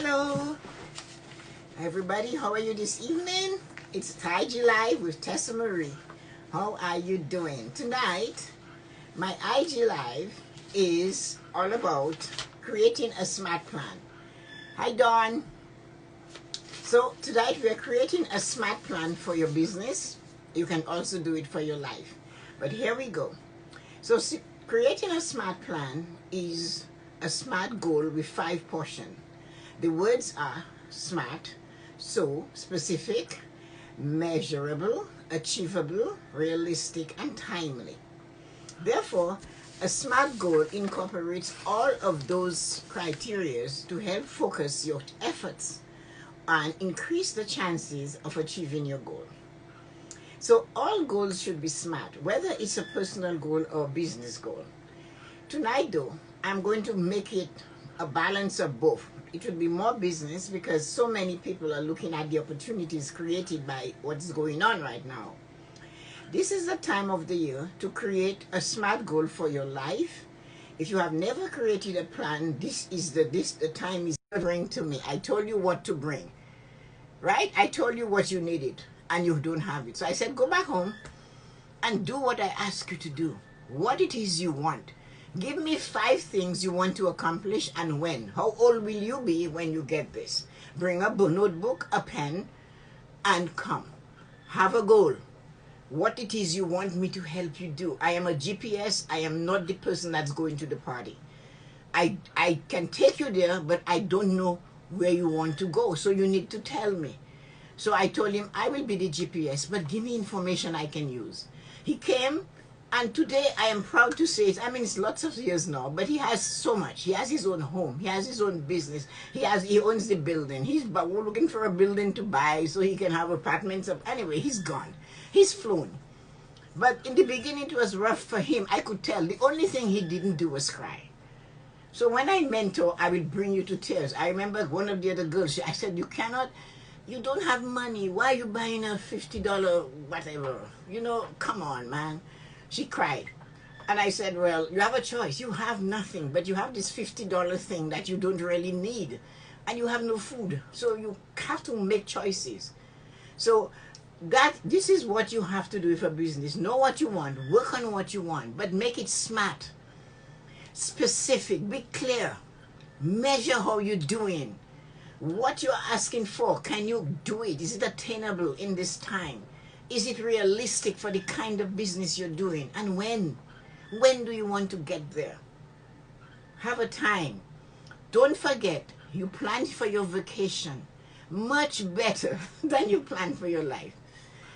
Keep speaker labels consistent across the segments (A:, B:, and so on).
A: Hello, everybody. How are you this evening? It's IG Live with Tessa-Marie. How are you doing? Tonight, my IG Live is all about creating a smart plan. Hi, Dawn. So tonight we are creating a smart plan for your business. You can also do it for your life. But here we go. So creating a smart plan is a SMART goal with 5 portions. The words are SMART, so specific, measurable, achievable, realistic, and timely. Therefore, a SMART goal incorporates all of those criteria to help focus your efforts and increase the chances of achieving your goal. So all goals should be SMART, whether it's a personal goal or a business goal. Tonight though, I'm going to make it a balance of both. It will be more business because so many people are looking at the opportunities created by what's going on right now. This is the time of the year to create a SMART goal for your life. If you have never created a plan, the time is bring to me. I told you what to bring, right? I told you what you needed and you don't have it. So I said, go back home and do what I ask you to do. What it is you want. Give me 5 things you want to accomplish and when. How old will you be when you get this? Bring a notebook, a pen, and come. Have a goal. What it is you want me to help you do. I am a GPS. I am not the person that's going to the party. I can take you there, but I don't know where you want to go. So you need to tell me. So I told him, I will be the GPS, but give me information I can use. He came. And today I am proud to say it. I mean, it's lots of years now, but he has so much. He has his own home. He has his own business. He owns the building. We're looking for a building to buy so he can have apartments. Anyway, he's gone. He's flown. But in the beginning, it was rough for him. I could tell. The only thing he didn't do was cry. So when I mentor, I will bring you to tears. I remember one of the other girls, I said, you don't have money. Why are you buying a $50 whatever? Come on, man. She cried. And I said, well, you have a choice. You have nothing, but you have this $50 thing that you don't really need. And you have no food. So you have to make choices. So this is what you have to do with a business. Know what you want. Work on what you want. But make it smart. Specific. Be clear. Measure how you're doing. What you're asking for. Can you do it? Is it attainable in this time? Is it realistic for the kind of business you're doing? And when? When do you want to get there? Have a time. Don't forget, you plan for your vacation much better than you plan for your life.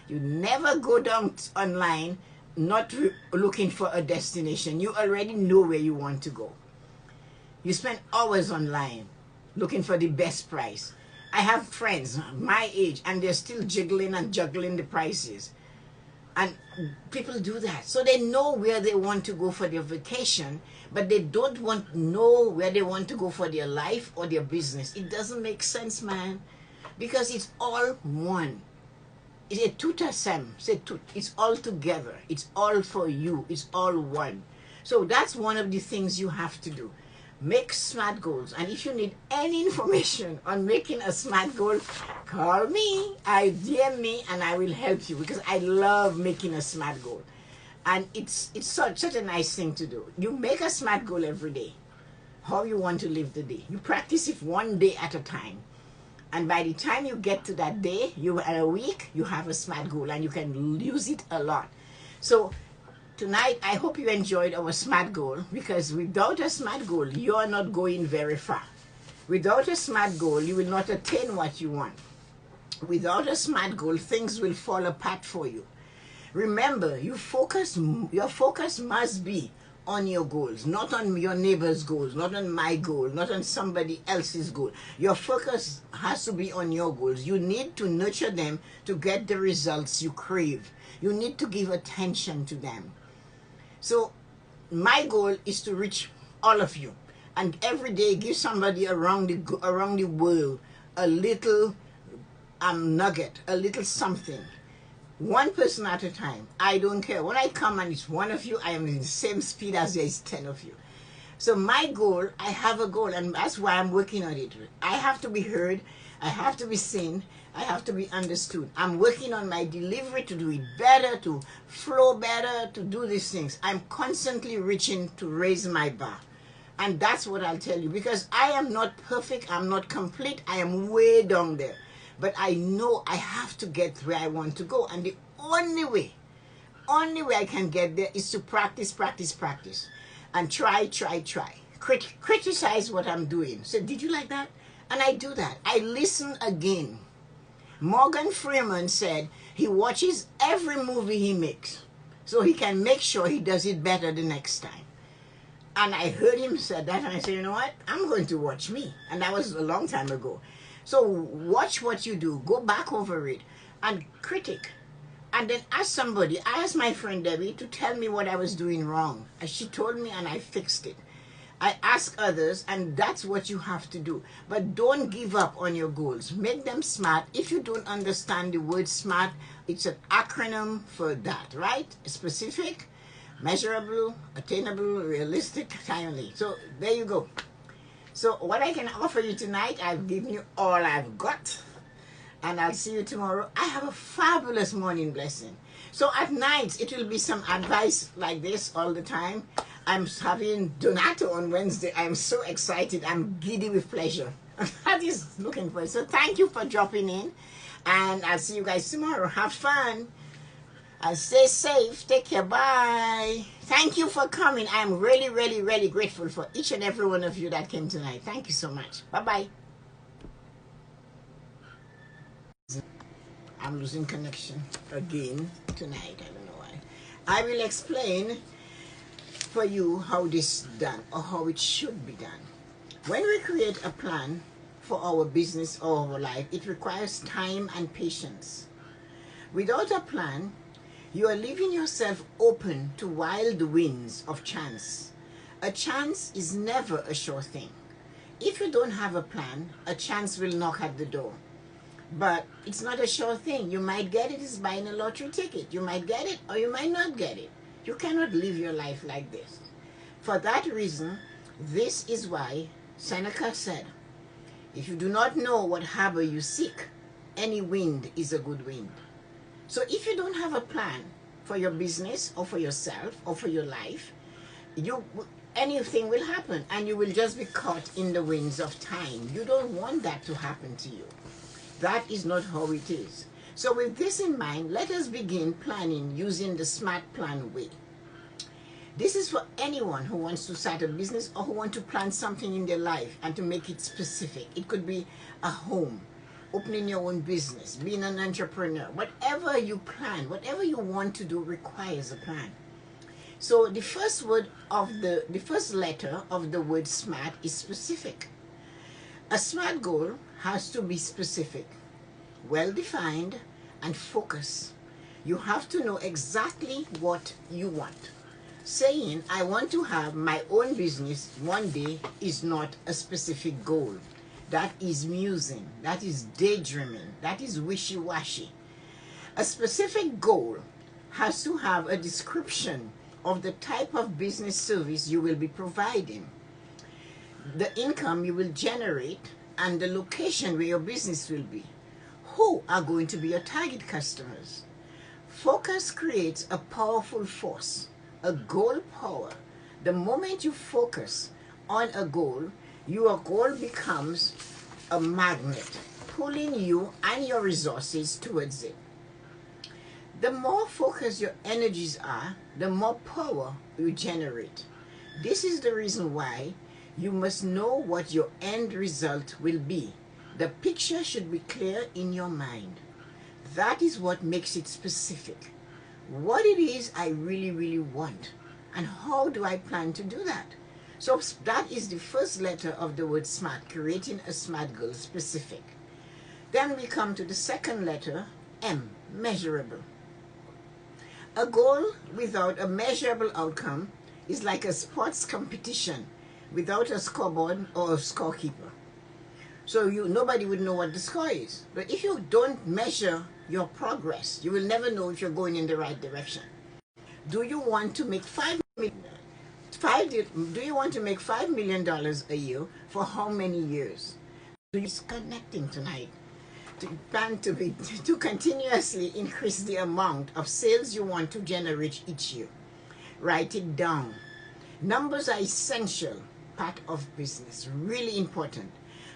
A: You never go down online not looking for a destination. You already know where you want to go. You spend hours online looking for the best price. I have friends my age and they're still jiggling and juggling the prices. And people do that. So they know where they want to go for their vacation, but they don't know where they want to go for their life or their business. It doesn't make sense, man. Because it's all one. It's a tout ensemble. It's all together. It's all for you. It's all one. So that's one of the things you have to do. Make SMART goals. And if you need any information on making a SMART goal, call me, DM me, and I will help you because I love making a SMART goal. And it's such a nice thing to do. You make a SMART goal every day. How you want to live the day. You practice it one day at a time. And by the time you get to that day, a week, you have a SMART goal and you can use it a lot. So tonight, I hope you enjoyed our SMART goal because without a SMART goal, you are not going very far. Without a SMART goal, you will not attain what you want. Without a SMART goal, things will fall apart for you. Remember, your focus must be on your goals, not on your neighbor's goals, not on my goal, not on somebody else's goal. Your focus has to be on your goals. You need to nurture them to get the results you crave. You need to give attention to them. So my goal is to reach all of you and every day give somebody around the world a little nugget, a little something. One person at a time. I don't care. When I come and it's one of you, I am in the same speed as there is 10 of you. So my goal, I have a goal, and that's why I'm working on it. I have to be heard, I have to be seen, I have to be understood. I'm working on my delivery to do it better, to flow better, to do these things. I'm constantly reaching to raise my bar. And that's what I'll tell you, because I am not perfect, I'm not complete, I am way down there. But I know I have to get where I want to go. And the only way I can get there is to practice, practice, practice. And try. Criticize what I'm doing. So, did you like that? And I do that. I listen again. Morgan Freeman said he watches every movie he makes so he can make sure he does it better the next time. And I heard him say that, and I said, you know what? I'm going to watch me. And that was a long time ago. So watch what you do. Go back over it and critique. And then ask somebody. I asked my friend Debbie to tell me what I was doing wrong. And she told me, and I fixed it. I ask others, and that's what you have to do. But don't give up on your goals. Make them SMART. If you don't understand the word SMART, it's an acronym for that, right? Specific, measurable, attainable, realistic, timely. So there you go. So what I can offer you tonight, I've given you all I've got. And I'll see you tomorrow. I have a fabulous morning blessing. So at night, it will be some advice like this all the time. I'm having Donato on Wednesday. I'm so excited. I'm giddy with pleasure. That is looking for it. So thank you for dropping in. And I'll see you guys tomorrow. Have fun. And stay safe. Take care. Bye. Thank you for coming. I'm really, really, really grateful for each and every one of you that came tonight. Thank you so much. Bye-bye. I'm losing connection again tonight. I don't know why. I will explain for you how this is done, or how it should be done. When we create a plan for our business or our life, it requires time and patience. Without a plan, you are leaving yourself open to wild winds of chance. A chance is never a sure thing. If you don't have a plan, a chance will knock at the door. But it's not a sure thing. You might get it. It's buying a lottery ticket. You might get it or you might not get it. You cannot live your life like this. For that reason, this is why Seneca said, if you do not know what harbor you seek, any wind is a good wind. So if you don't have a plan for your business or for yourself or for your life, anything will happen and you will just be caught in the winds of time. You don't want that to happen to you. That is not how it is. So with this in mind, let us begin planning using the SMART plan way. This is for anyone who wants to start a business or who wants to plan something in their life and to make it specific. It could be a home, opening your own business, being an entrepreneur. Whatever you plan, whatever you want to do requires a plan. So the first letter of the word SMART is specific. A SMART goal has to be specific, well-defined, and focused. You have to know exactly what you want. Saying, I want to have my own business one day is not a specific goal. That is musing. That is daydreaming. That is wishy-washy. A specific goal has to have a description of the type of business service you will be providing, the income you will generate, and the location where your business will be. Who are going to be your target customers? Focus creates a powerful force, a goal power. The moment you focus on a goal, your goal becomes a magnet, pulling you and your resources towards it. The more focused your energies are, the more power you generate. This is the reason why you must know what your end result will be. The picture should be clear in your mind. That is what makes it specific. What it is I really, really want, and how do I plan to do that? So that is the first letter of the word SMART, creating a SMART goal, specific. Then we come to the second letter, M, measurable. A goal without a measurable outcome is like a sports competition without a scoreboard or a scorekeeper. So nobody would know what the score is. But if you don't measure your progress, you will never know if you're going in the right direction. Do you want to make $5 million, Do you want to make $5 million a year for how many years? So you're connecting tonight to plan to continuously increase the amount of sales you want to generate each year. Write it down. Numbers are essential part of business, really important.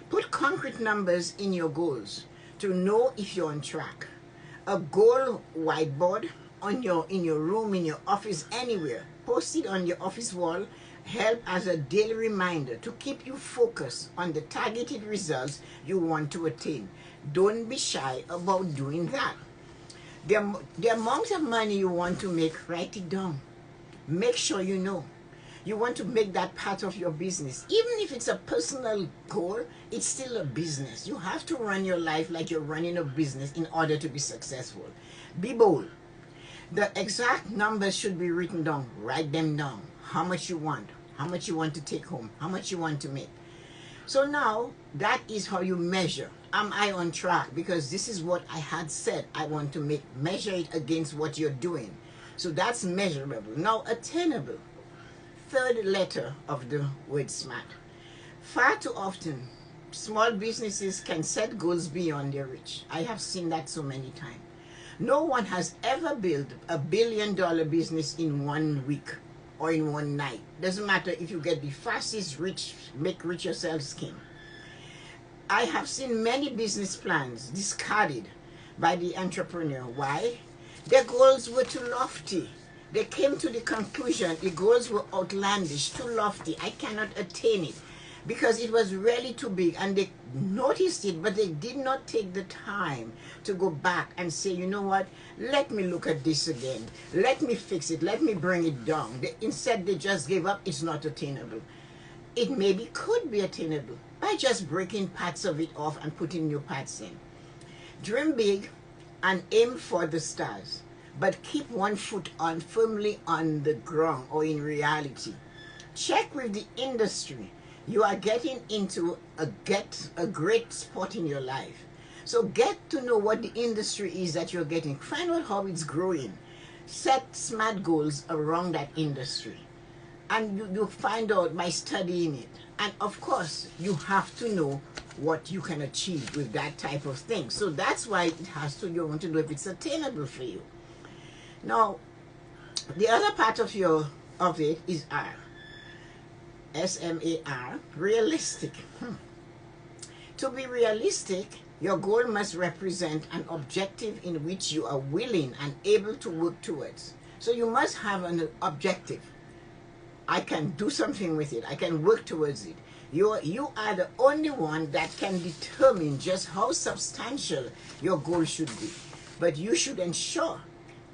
A: Put concrete numbers in your goals to know if you're on track. A goal whiteboard in your room, in your office, anywhere. Post it on your office wall. Help as a daily reminder to keep you focused on the targeted results you want to attain. Don't be shy about doing that. The amount of money you want to make, write it down. Make sure you know. You want to make that part of your business. Even if it's a personal goal, it's still a business. You have to run your life like you're running a business in order to be successful. Be bold. The exact numbers should be written down. Write them down. How much you want to take home, how much you want to make. So now, that is how you measure. Am I on track? Because this is what I had said I want to make. Measure it against what you're doing. So that's measurable. Now, attainable. Third letter of the word SMART. Far too often, small businesses can set goals beyond their reach. I have seen that so many times. No one has ever built a $1 billion business in 1 week or in one night. Doesn't matter if you get the fastest rich, make rich yourself scheme. I have seen many business plans discarded by the entrepreneur. Why? Their goals were too lofty. They came to the conclusion the goals were outlandish, too lofty. I cannot attain it because it was really too big, and they noticed it, but they did not take the time to go back and say, you know what, let me look at this again. Let me fix it. Let me bring it down. Instead, they just gave up. It's not attainable. It maybe could be attainable by just breaking parts of it off and putting new parts in. Dream big and aim for the stars, but keep one foot firmly on the ground or in reality. Check with the industry. You are getting into a great spot in your life. So get to know what the industry is that you're getting. Find out how it's growing. Set SMART goals around that industry. And you find out by studying it. And of course, you have to know what you can achieve with that type of thing. So that's why you want to know if it's attainable for you. Now, the other part of it is R. SMAR, realistic. To be realistic, your goal must represent an objective in which you are willing and able to work towards. So you must have an objective. I can do something with it. I can work towards it. You are the only one that can determine just how substantial your goal should be. But you should ensure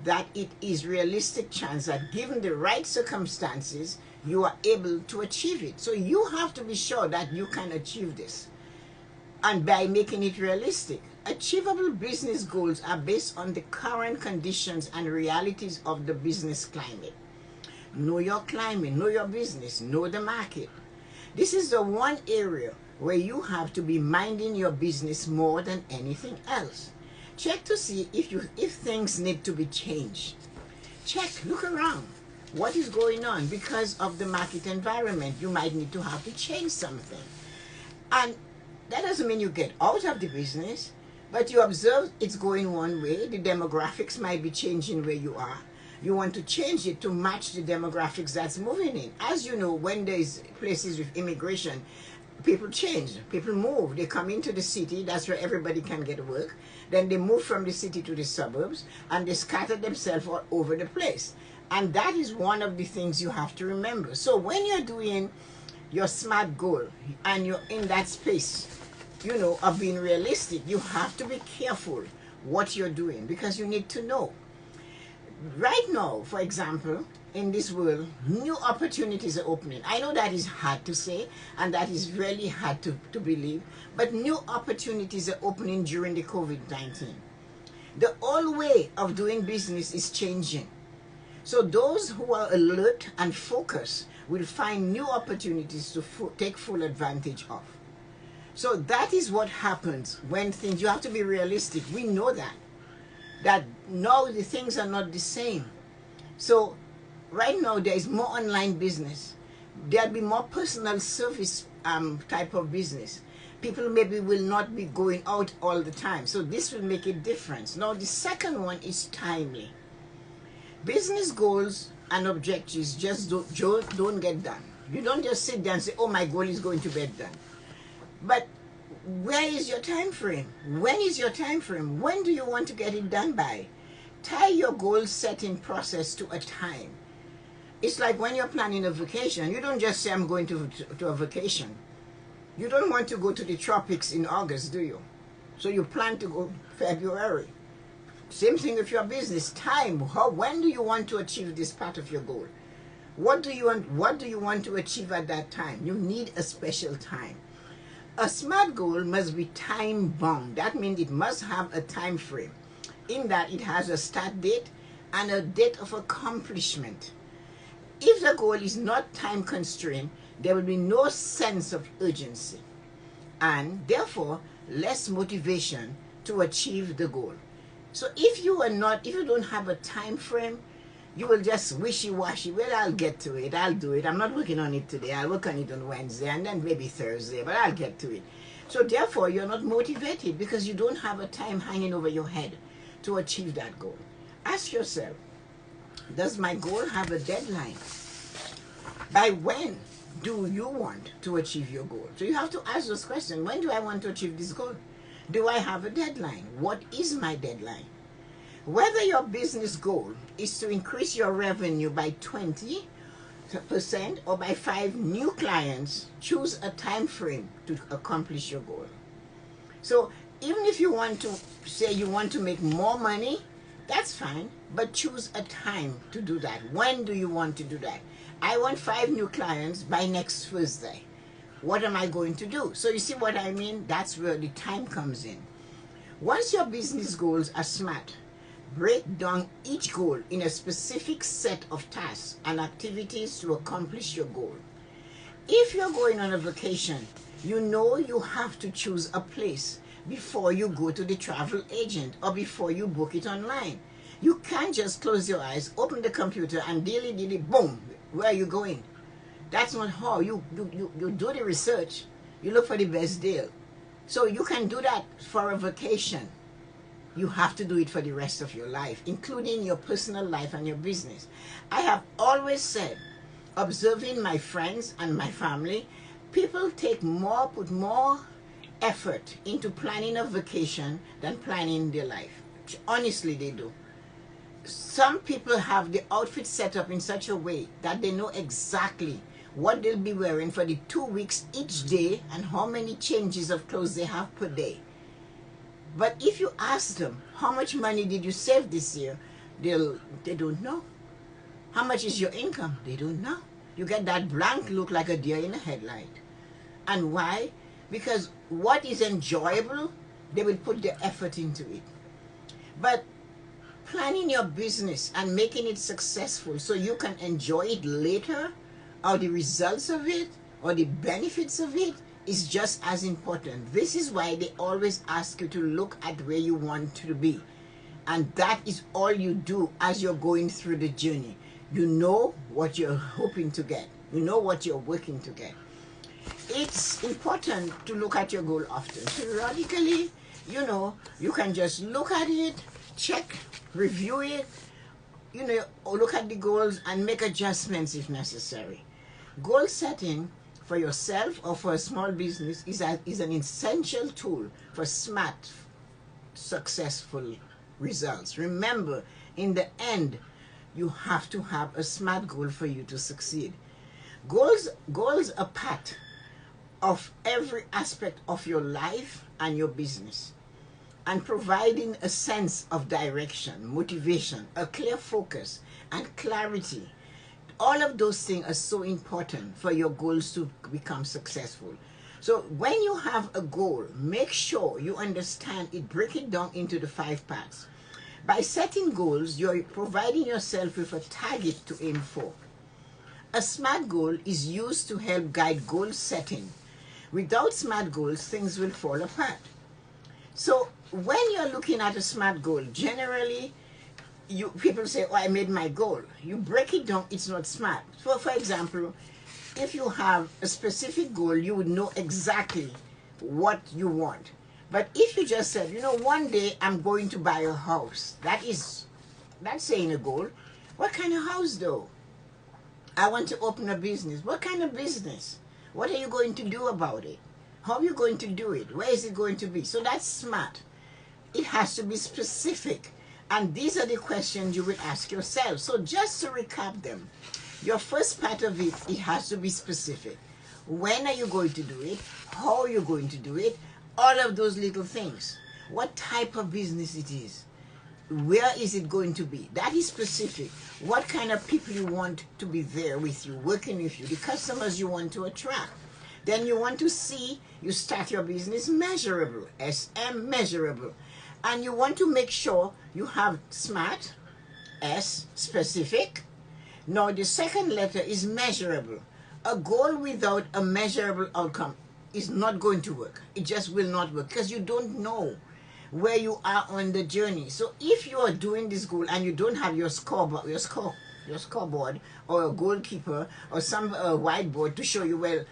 A: that it is realistic chance that given the right circumstances, you are able to achieve it. So you have to be sure that you can achieve this. And by making it realistic, achievable business goals are based on the current conditions and realities of the business climate. Know your climate, know your business, know the market. This is the one area where you have to be minding your business more than anything else. Check to see if things need to be changed. Check, look around. What is going on? Because of the market environment, you might need to have to change something. And that doesn't mean you get out of the business, but you observe it's going one way. The demographics might be changing where you are. You want to change it to match the demographics that's moving in. As you know, when there's places with immigration, people change, people move. They come into the city, that's where everybody can get work. Then they move from the city to the suburbs, and they scatter themselves all over the place. And that is one of the things you have to remember. So when you're doing your SMART goal and you're in that space, of being realistic, you have to be careful what you're doing because you need to know. Right now, for example, in this world, new opportunities are opening. I know that is hard to say and that is really hard to believe, but new opportunities are opening during the COVID-19. The old way of doing business is changing. So those who are alert and focused will find new opportunities to take full advantage of. So that is what happens when you have to be realistic. We know that now the things are not the same. So right now there is more online business. there'll be more personal service type of business. People maybe will not be going out all the time, so this will make a difference. Now the second one is timely. Business goals and objectives just don't get done. You don't just sit there and say, oh, my goal is going to get done. But where is your time frame? When is your time frame? When do you want to get it done by? Tie your goal setting process to a time. It's like when you're planning a vacation, you don't just say, I'm going to a vacation. You don't want to go to the tropics in August, do you? So you plan to go February. Same thing with your business. Time. When do you want to achieve this part of your goal? What do you want to achieve at that time? You need a special time. A SMART goal must be time bound. That means it must have a time frame, in that it has a start date and a date of accomplishment. If the goal is not time constrained, there will be no sense of urgency and therefore less motivation to achieve the goal. So if you don't have a time frame, you will just wishy-washy. Well, I'll get to it. I'll do it. I'm not working on it today. I'll work on it on Wednesday and then maybe Thursday, but I'll get to it. So therefore, you're not motivated because you don't have a time hanging over your head to achieve that goal. Ask yourself, does my goal have a deadline? By when do you want to achieve your goal? So you have to ask those questions. When do I want to achieve this goal? Do I have a deadline? What is my deadline? Whether your business goal is to increase your revenue by 20% or by 5 new clients, choose a time frame to accomplish your goal. So even if you want to say you want to make more money, that's fine, but choose a time to do that. When do you want to do that? I want 5 new clients by next Thursday. What am I going to do? So you see what I mean? That's where the time comes in. Once your business goals are SMART, break down each goal in a specific set of tasks and activities to accomplish your goal. If you're going on a vacation, you know you have to choose a place before you go to the travel agent or before you book it online. You can't just close your eyes, open the computer, and dilly, boom, where are you going? That's not how. You do the research. You look for the best deal. So you can do that for a vacation. You have to do it for the rest of your life, including your personal life and your business. I have always said, observing my friends and my family, people put more effort into planning a vacation than planning their life. Honestly, they do. Some people have the outfit set up in such a way that they know exactly what they'll be wearing for the 2 weeks each day and how many changes of clothes they have per day. But if you ask them, how much money did you save this year? They don't know. How much is your income? They don't know. You get that blank look like a deer in a headlight. And why? Because what is enjoyable, they will put their effort into it. But planning your business and making it successful so you can enjoy it later, or the results of it, or the benefits of it, is just as important. This is why they always ask you to look at where you want to be. And that is all you do as you're going through the journey. You know what you're hoping to get. You know what you're working to get. It's important to look at your goal often. Periodically, you can just look at it, check, review it, or look at the goals and make adjustments if necessary. Goal setting for yourself or for a small business is an essential tool for SMART, successful results. Remember, in the end, you have to have a SMART goal for you to succeed. Goals are part of every aspect of your life and your business, and providing a sense of direction, motivation, a clear focus, and clarity. All of those things are so important for your goals to become successful. So when you have a goal, make sure you understand it, break it down into the 5 parts. By setting goals, you're providing yourself with a target to aim for. A SMART goal is used to help guide goal setting. Without SMART goals, things will fall apart. So when you're looking at a SMART goal, generally, people say, oh, I made my goal. You break it down, it's not SMART. So for example, if you have a specific goal, you would know exactly what you want. But if you just said, you know, one day I'm going to buy a house, that's saying a goal. What kind of house though? I want to open a business. What kind of business? What are you going to do about it? How are you going to do it? Where is it going to be? So that's smart. It has to be specific. And these are the questions you will ask yourself. So just to recap them, your first part of it, it has to be specific. When are you going to do it? How are you going to do it? All of those little things. What type of business it is? Where is it going to be? That is specific. What kind of people you want to be there with you, working with you, the customers you want to attract. Then you want to see, you start your business measurable, SM, measurable. And you want to make sure you have SMART, S, specific. Now the second letter is measurable. A goal without a measurable outcome is not going to work. It just will not work because you don't know where you are on the journey. So if you are doing this goal and you don't have your scoreboard or a goalkeeper or some whiteboard to show you, well,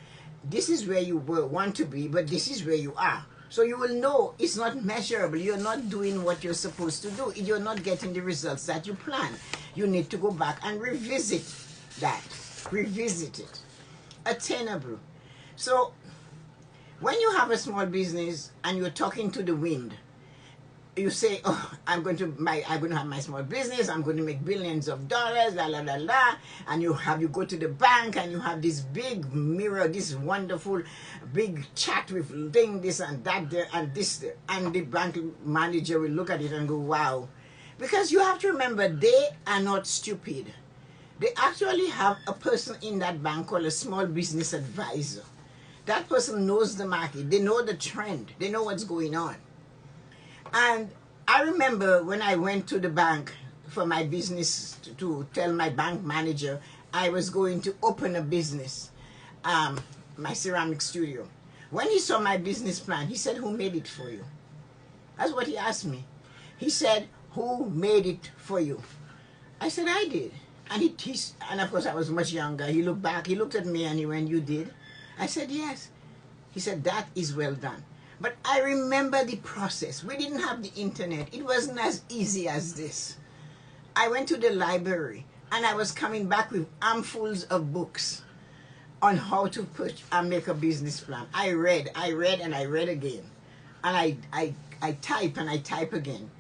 A: this is where you want to be, but this is where you are. So you will know it's not measurable. You're not doing what you're supposed to do. You're not getting the results that you plan. You need to go back and revisit that. Revisit it. Attainable. So when you have a small business and you're talking to the wind, you say, oh, I'm going to have my small business, I'm going to make billions of dollars, la la la la, and you go to the bank and you have this big mirror, this wonderful big chat with this and that there and this there, and the bank manager will look at it and go, wow. Because you have to remember, they are not stupid. They actually have a person in that bank called a small business advisor. That person knows the market, they know the trend, they know what's going on. And I remember when I went to the bank for my business to tell my bank manager I was going to open a business, my ceramic studio. When he saw my business plan, he said, who made it for you? That's what he asked me. He said, who made it for you? I said, I did. And of course I was much younger. He looked back, he looked at me and he went, you did? I said, yes. He said, that is well done. But I remember the process. We didn't have the internet. It wasn't as easy as this. I went to the library and I was coming back with armfuls of books on how to put and make a business plan. I read and I read again. And I type and I type again.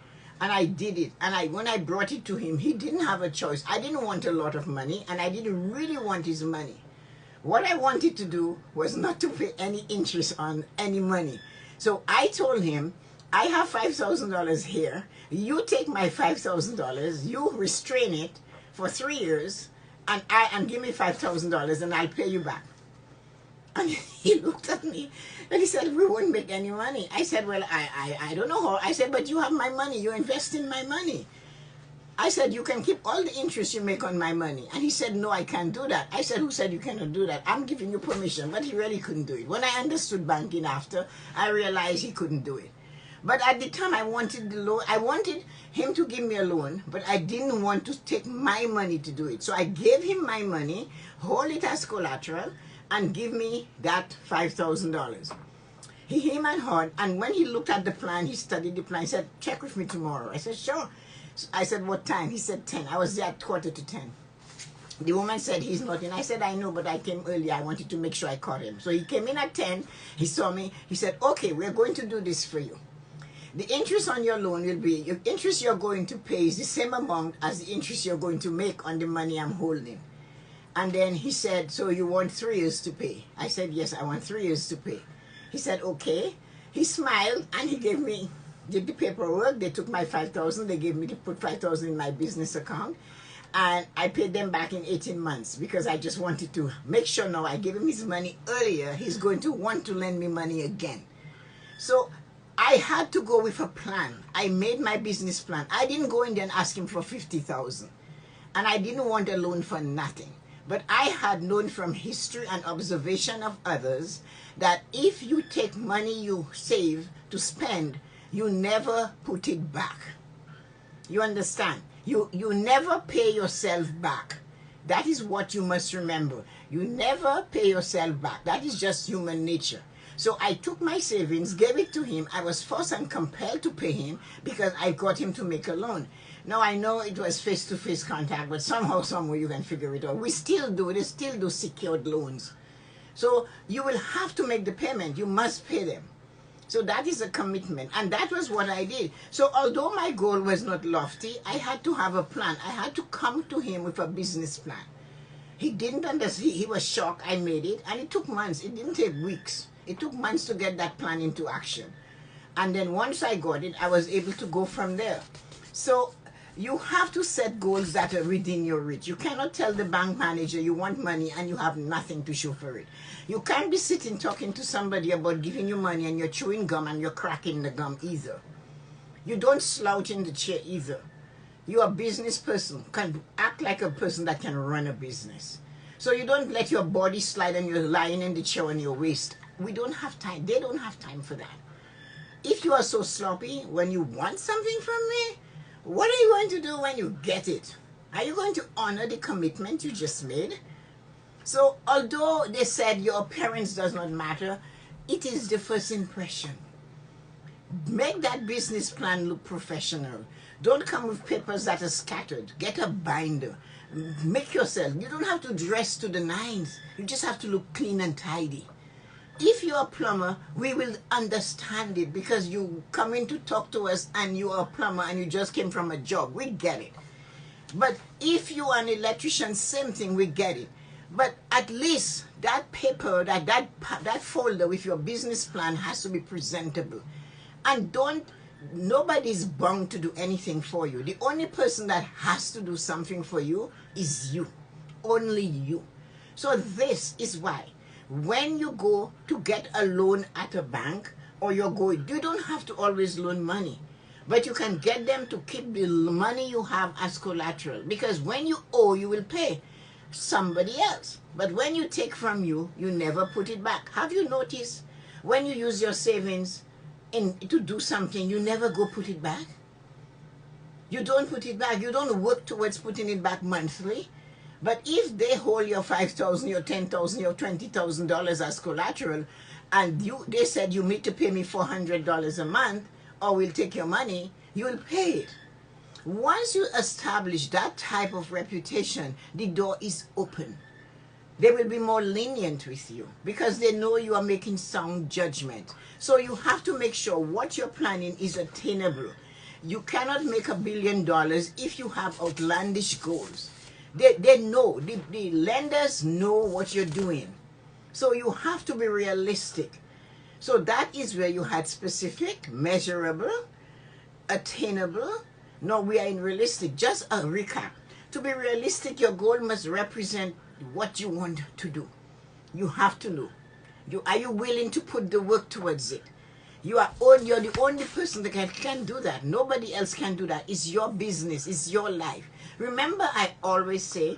A: And I did it. And when I brought it to him, he didn't have a choice. I didn't want a lot of money and I didn't really want his money. What I wanted to do was not to pay any interest on any money. So I told him, I have $5,000 here. You take my $5,000, you restrain it for 3 years, and give me $5,000 and I'll pay you back. And he looked at me and he said, we won't make any money. I said, well, I don't know how. I said, but you have my money. You invest in my money. I said, you can keep all the interest you make on my money. And he said, no, I can't do that. I said, who said you cannot do that? I'm giving you permission. But he really couldn't do it. When I understood banking after, I realized he couldn't do it. But at the time, I wanted the loan. I wanted him to give me a loan, but I didn't want to take my money to do it. So I gave him my money, hold it as collateral, and give me that $5,000. He came and heard, and when he looked at the plan, he studied the plan. He said, check with me tomorrow. I said, sure. I said, what time? He said 10. I was there at 9:45. The woman said, he's not in. I said, I know, but I came early. I wanted to make sure I caught him. So he came in at 10. He saw me. He said, okay, we're going to do this for you. The interest on your loan will be, your interest you're going to pay is the same amount as the interest you're going to make on the money I'm holding. And then he said, so you want 3 years to pay? I said, yes, I want 3 years to pay. He said, okay. He smiled and he gave me, did the paperwork. They took my $5,000. They gave me to put $5,000 in my business account. And I paid them back in 18 months because I just wanted to make sure now I gave him his money earlier. He's going to want to lend me money again. So I had to go with a plan. I made my business plan. I didn't go in there and ask him for $50,000. And I didn't want a loan for nothing. But I had known from history and observation of others that if you take money you save to spend, you never put it back. You understand? You never pay yourself back. That is what you must remember. You never pay yourself back. That is just human nature. So I took my savings, gave it to him. I was forced and compelled to pay him because I got him to make a loan. Now I know it was face-to-face contact, but somehow, somewhere you can figure it out. They still do secured loans. So you will have to make the payment. You must pay them. So that is a commitment, and that was what I did. So although my goal was not lofty, I had to have a plan. I had to come to him with a business plan. He didn't understand. He was shocked I made it, and it took months. It didn't take weeks. It took months to get that plan into action. And then once I got it, I was able to go from there. So you have to set goals that are within your reach. You cannot tell the bank manager you want money and you have nothing to show for it. You can't be sitting talking to somebody about giving you money and you're chewing gum and you're cracking the gum either. You don't slouch in the chair either. You're a business person. Can act like a person that can run a business. So you don't let your body slide and you're lying in the chair on your waist. We don't have time. They don't have time for that. If you are so sloppy when you want something from me, what are you going to do when you get it? Are you going to honor the commitment you just made? So although they said your appearance does not matter, it is the first impression. Make that business plan look professional. Don't come with papers that are scattered. Get a binder. Make yourself. You don't have to dress to the nines. You just have to look clean and tidy. If you're a plumber, we will understand it because you come in to talk to us and you are a plumber and you just came from a job. We get it. But if you are an electrician, same thing, we get it. But at least that paper, that folder with your business plan has to be presentable. And nobody's bound to do anything for you. The only person that has to do something for you is you. Only you. So this is why when you go to get a loan at a bank or you don't have to always loan money, but you can get them to keep the money you have as collateral, because when you owe, you will pay somebody else. But when you take from you, you never put it back. Have you noticed when you use your savings to do something, you never go put it back? You don't put it back. You don't work towards putting it back monthly. But if they hold your $5,000, your $10,000, your $20,000 as collateral, and they said you need to pay me $400 a month, or we'll take your money, you'll pay it. Once you establish that type of reputation, the door is open. They will be more lenient with you because they know you are making sound judgment. So you have to make sure what you're planning is attainable. You cannot make $1 billion if you have outlandish goals. They know, the lenders know what you're doing. So you have to be realistic. So that is where you had specific, measurable, attainable. No, we are in realistic. Just a recap. To be realistic, your goal must represent what you want to do. You have to know. Are you willing to put the work towards it? You're the only person that can do that. Nobody else can do that. It's your business. It's your life. Remember, I always say,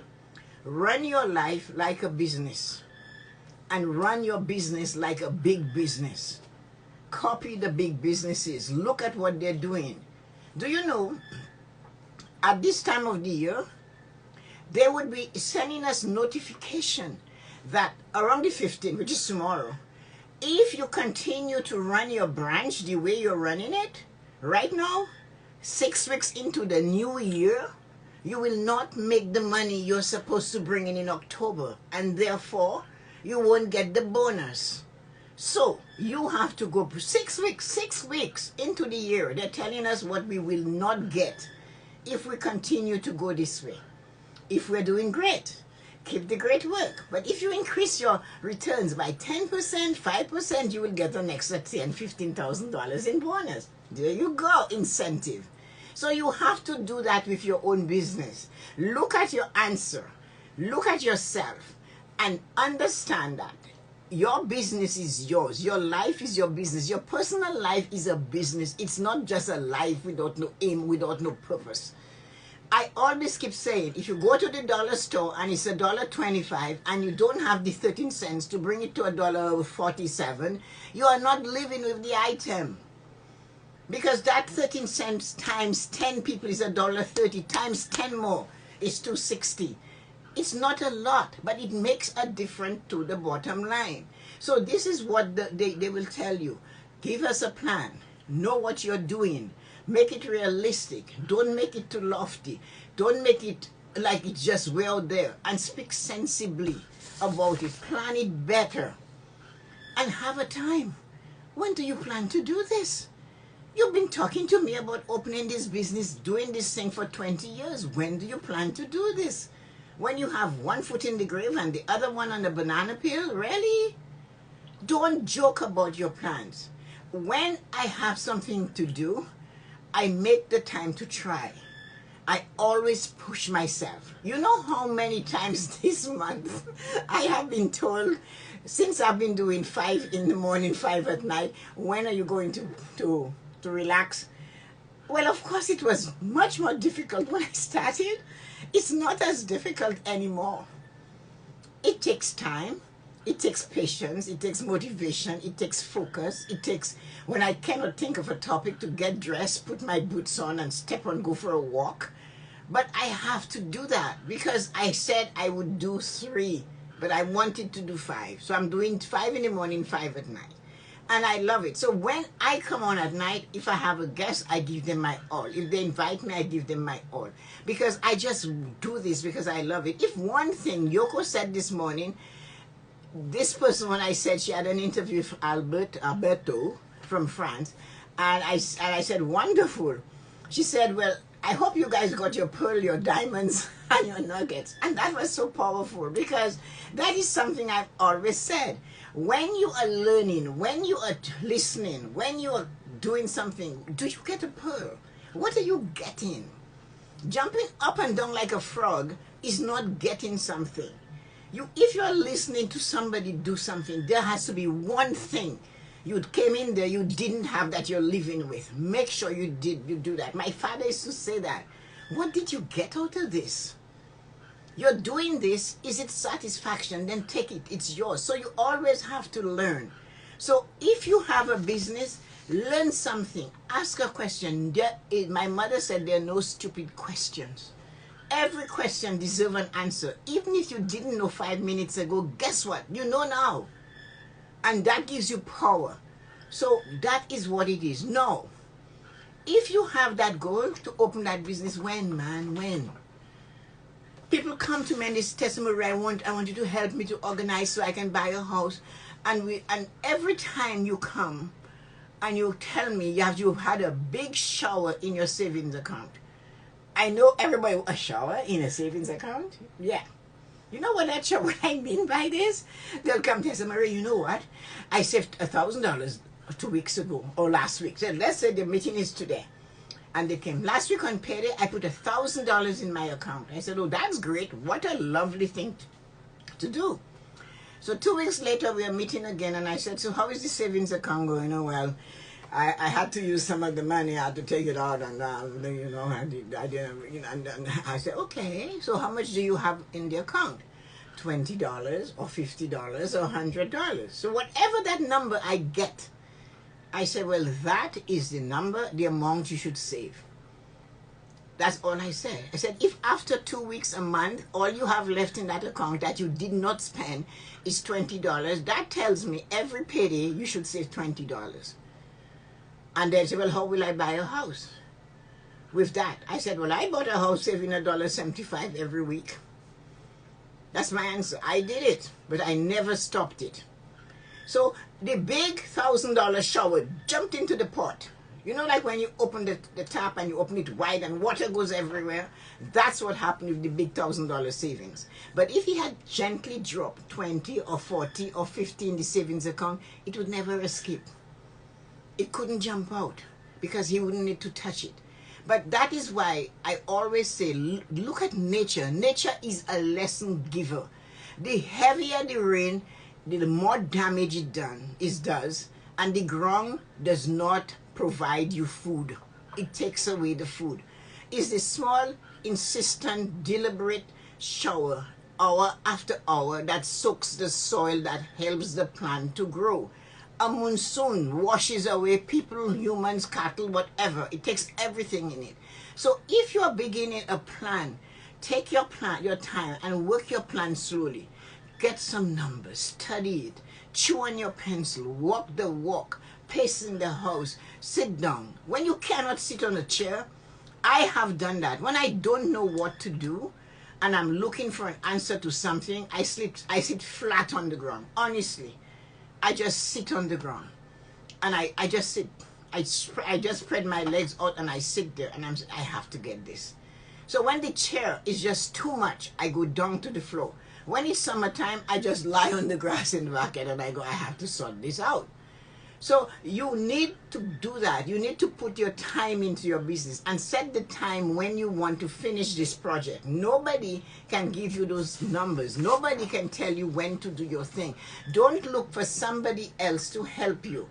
A: run your life like a business and run your business like a big business. Copy the big businesses. Look at what they're doing. Do you know, at this time of the year, they would be sending us notification that around the 15th, which is tomorrow, if you continue to run your branch the way you're running it right now, 6 weeks into the new year, you will not make the money you're supposed to bring in October, and therefore you won't get the bonus. So you have to go 6 weeks into the year. They're telling us what we will not get if we continue to go this way. If we're doing great, keep the great work. But if you increase your returns by 10%, 5%, you will get an extra $10,000, $15,000 in bonus. There you go, incentive. So you have to do that with your own business. Look at your answer. Look at yourself and understand that your business is yours. Your life is your business. Your personal life is a business. It's not just a life without no aim, without no purpose. I always keep saying, if you go to the dollar store and it's $1.25 and you don't have the 13 cents to bring it to $1.47, you are not living with the item. Because that 13 cents times 10 people is $1.30, times 10 more is $2.60. It's not a lot, but it makes a difference to the bottom line. So this is what they will tell you. Give us a plan. Know what you're doing. Make it realistic. Don't make it too lofty. Don't make it like it's just way out there. And speak sensibly about it. Plan it better. And have a time. When do you plan to do this? You've been talking to me about opening this business, doing this thing for 20 years. When do you plan to do this? When you have one foot in the grave and the other one on the banana peel? Really? Don't joke about your plans. When I have something to do, I make the time to try. I always push myself. You know how many times this month I have been told, since I've been doing 5 in the morning, 5 at night, when are you going to relax? Well, of course, it was much more difficult when I started. It's not as difficult anymore. It takes time. It takes patience, it takes motivation, it takes focus, it takes, when I cannot think of a topic, to get dressed, put my boots on and step on, go for a walk. But I have to do that because I said I would do 3, but I wanted to do 5. So I'm doing 5 in the morning, 5 at night. And I love it. So when I come on at night, if I have a guest, I give them my all. If they invite me, I give them my all. Because I just do this because I love it. If one thing Yoko said this morning, this person, when I said she had an interview with Alberto from France, and I said, wonderful. She said, well, I hope you guys got your pearl, your diamonds, and your nuggets. And that was so powerful because that is something I've always said. When you are learning, when you are listening, when you are doing something, do you get a pearl? What are you getting? Jumping up and down like a frog is not getting something. If you're listening to somebody do something, there has to be one thing you came in there you didn't have that you're living with. Make sure you do that. My father used to say that. What did you get out of this? You're doing this. Is it satisfaction? Then take it. It's yours. So you always have to learn. So if you have a business, learn something. Ask a question. My mother said there are no stupid questions. Every question deserves an answer. Even if you didn't know 5 minutes ago, guess what? You know now. And that gives you power. So that is what it is. No. If you have that goal to open that business, when, man, when? People come to me and they say, Tessa-Marie, I want you to help me to organize so I can buy a house. And every time you come and you tell me you've had a big shower in your savings account. I know everybody, a shower in a savings account? Yeah. You know what I mean by this? They'll come, Tessa-Marie, you know what? I saved $1,000 2 weeks ago or last week. So let's say the meeting is today. And they came last week on payday. I put $1,000 in my account. I said, oh, that's great. What a lovely thing to do. So 2 weeks later, we are meeting again. And I said, so how is the savings account going? Oh, well, I had to use some of the money. I had to take it out, and I didn't. And I said, okay. So how much do you have in the account? $20 or $50 or $100. So whatever that number I get, I said, well, that is the number, the amount you should save. That's all I said. I said, if after 2 weeks, a month, all you have left in that account that you did not spend is $20, that tells me every payday you should save $20. And they said, well, how will I buy a house with that? I said, well, I bought a house saving $1.75 every week. That's my answer. I did it, but I never stopped it. So the big $1,000 shower jumped into the pot. You know, like when you open the tap and you open it wide and water goes everywhere? That's what happened with the big $1,000 savings. But if he had gently dropped 20 or 40 or 50 in the savings account, it would never escape. It couldn't jump out because he wouldn't need to touch it. But that is why I always say, look at nature. Nature is a lesson giver. The heavier the rain, the more damage it does, and the ground does not provide you food. It takes away the food. It's the small, insistent, deliberate shower, hour after hour, that soaks the soil, that helps the plant to grow. A monsoon washes away people, humans, cattle, whatever. It takes everything in it. So if you're beginning a plan Take your time and work your plan slowly. Get some numbers, study it, chew on your pencil, walk the walk, pace in the house, sit down. When you cannot sit on a chair, I have done that. When I don't know what to do and I'm looking for an answer to something, I sit flat on the ground. Honestly, I just sit on the ground and I just sit. I just spread my legs out and I sit there and I have to get this. So when the chair is just too much, I go down to the floor. When it's summertime, I just lie on the grass in the backyard and I go, I have to sort this out. So you need to do that. You need to put your time into your business and set the time when you want to finish this project. Nobody can give you those numbers. Nobody can tell you when to do your thing. Don't look for somebody else to help you.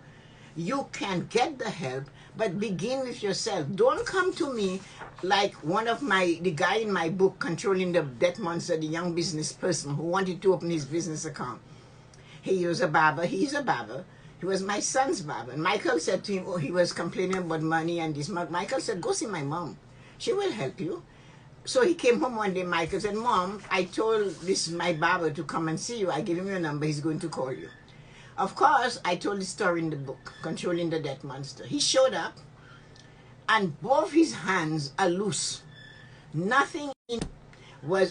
A: You can get the help, but begin with yourself. Don't come to me like the guy in my book, Controlling the Debt Monster, the young business person who wanted to open his business account. He was a barber. He's a barber. He was my son's barber. And Michael said to him, oh, he was complaining about money and this. Michael said, go see my mom. She will help you. So he came home one day. Michael said, Mom, I told my barber to come and see you. I gave him your number. He's going to call you. Of course, I told the story in the book, Controlling the Debt Monster. He showed up, and both his hands are loose. Nothing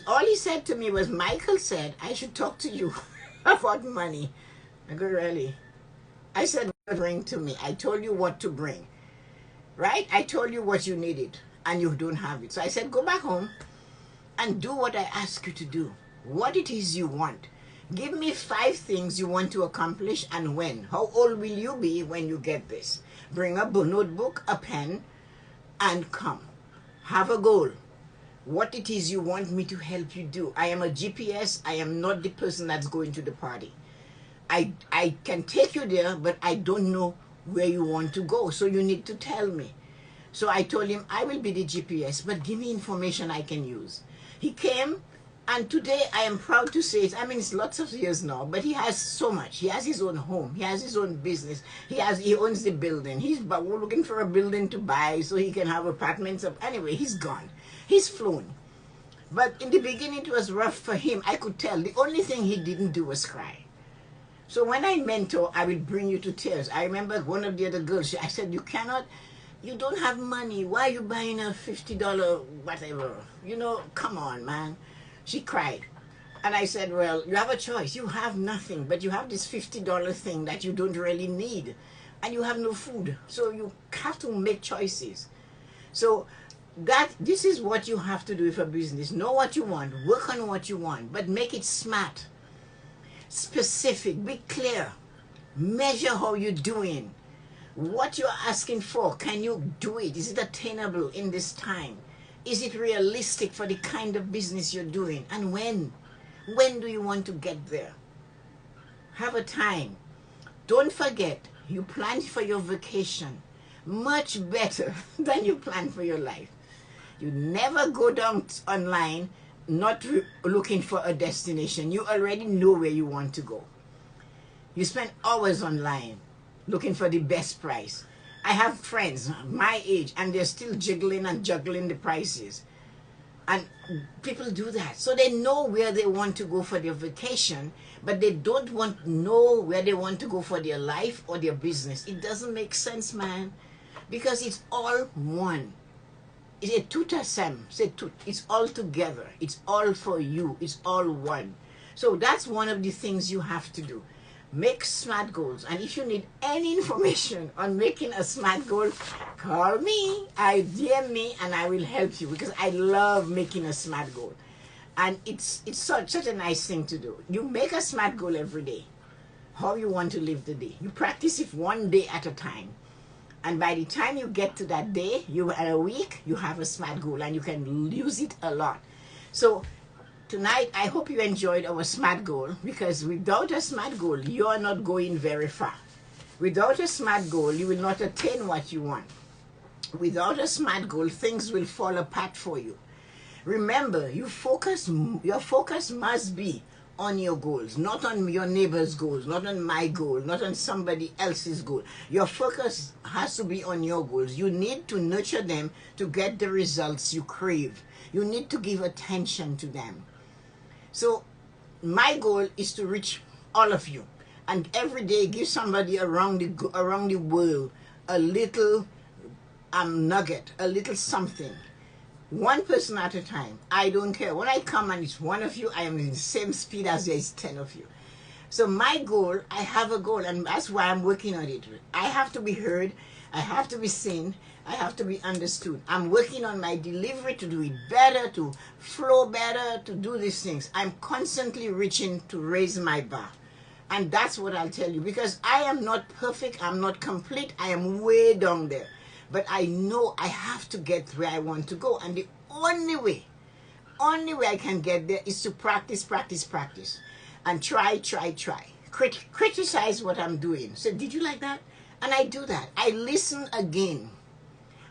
A: all he said to me was, Michael said, I should talk to you about money. I go, really? I said, what to bring to me? I told you what to bring, right? I told you what you needed, and you don't have it. So I said, go back home and do what I ask you to do, what it is you want. Give me 5 things you want to accomplish and when. How old will you be when you get this? Bring a notebook, a pen, and come. Have a goal. What it is you want me to help you do. I am a GPS. I am not the person that's going to the party. I can take you there, but I don't know where you want to go. So you need to tell me. So I told him, I will be the GPS, but give me information I can use. He came. And today, I am proud to say it. I mean, it's lots of years now, but he has so much. He has his own home. He has his own business. He owns the building. We're looking for a building to buy so he can have apartments. Anyway, he's gone. He's flown. But in the beginning, it was rough for him. I could tell. The only thing he didn't do was cry. So when I mentor, I will bring you to tears. I remember one of the other girls, I said, you don't have money. Why are you buying a $50 whatever? Come on, man. She cried. And I said, well, you have a choice. You have nothing, but you have this $50 thing that you don't really need. And you have no food. So you have to make choices. So this is what you have to do with a business. Know what you want. Work on what you want. But make it smart. Specific. Be clear. Measure how you're doing. What you're asking for. Can you do it? Is it attainable in this time? Is it realistic for the kind of business you're doing? And when? When do you want to get there? Have a time. Don't forget, you plan for your vacation much better than you plan for your life. You never go down online not looking for a destination. You already know where you want to go. You spend hours online looking for the best price. I have friends my age and they're still jiggling and juggling the prices. And people do that. So they know where they want to go for their vacation, but they don't know where they want to go for their life or their business. It doesn't make sense, man. Because it's all one. It's a tout ensemble. It's all together. It's all for you. It's all one. So that's one of the things you have to do. Make SMART goals. And if you need any information on making a SMART goal, call me, DM me, and I will help you, because I love making a SMART goal. And it's such a nice thing to do. You make a SMART goal every day, how you want to live the day. You practice it one day at a time. And by the time you get to that day, a week, you have a SMART goal, and you can use it a lot. So tonight, I hope you enjoyed our SMART goal, because without a SMART goal, you are not going very far. Without a SMART goal, you will not attain what you want. Without a SMART goal, things will fall apart for you. Remember, your focus must be on your goals, not on your neighbor's goals, not on my goal, not on somebody else's goal. Your focus has to be on your goals. You need to nurture them to get the results you crave. You need to give attention to them. So my goal is to reach all of you, and every day give somebody around the world a little nugget, a little something. One person at a time. I don't care. When I come and it's one of you, I am in the same speed as there is 10 of you. So my goal, I have a goal, and that's why I'm working on it. I have to be heard. I have to be seen. I have to be understood. I'm working on my delivery to do it better, to flow better, to do these things. I'm constantly reaching to raise my bar. And that's what I'll tell you, because I am not perfect. I'm not complete. I am way down there. But I know I have to get where I want to go. And the only way I can get there is to practice. And try. Criticize what I'm doing. So, did you like that? And I do that. I listen again.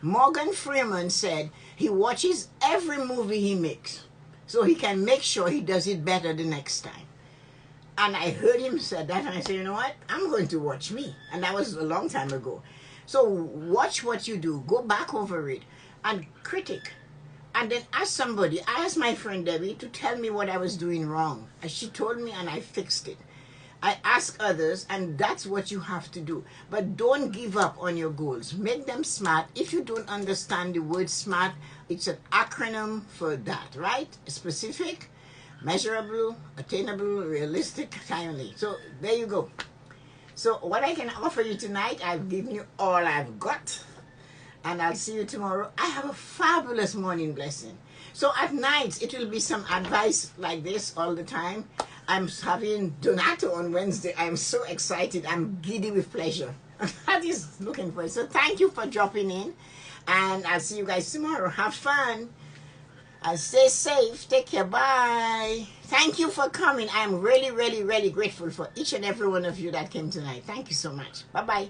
A: Morgan Freeman said he watches every movie he makes so he can make sure he does it better the next time. And I heard him say that, and I said, you know what? I'm going to watch me. And that was a long time ago. So watch what you do. Go back over it and critique. And then ask somebody. I asked my friend Debbie to tell me what I was doing wrong. And she told me, and I fixed it. I ask others, and that's what you have to do. But don't give up on your goals. Make them SMART. If you don't understand the word SMART, it's an acronym for that, right? Specific, measurable, attainable, realistic, timely. So there you go. So what I can offer you tonight, I've given you all I've got. And I'll see you tomorrow. I have a fabulous morning blessing. So at night, it will be some advice like this all the time. I'm having Donato on Wednesday. I'm so excited. I'm giddy with pleasure. That is looking for it. So thank you for dropping in. And I'll see you guys tomorrow. Have fun. And stay safe. Take care. Bye. Thank you for coming. I am really, really, really grateful for each and every one of you that came tonight. Thank you so much. Bye-bye.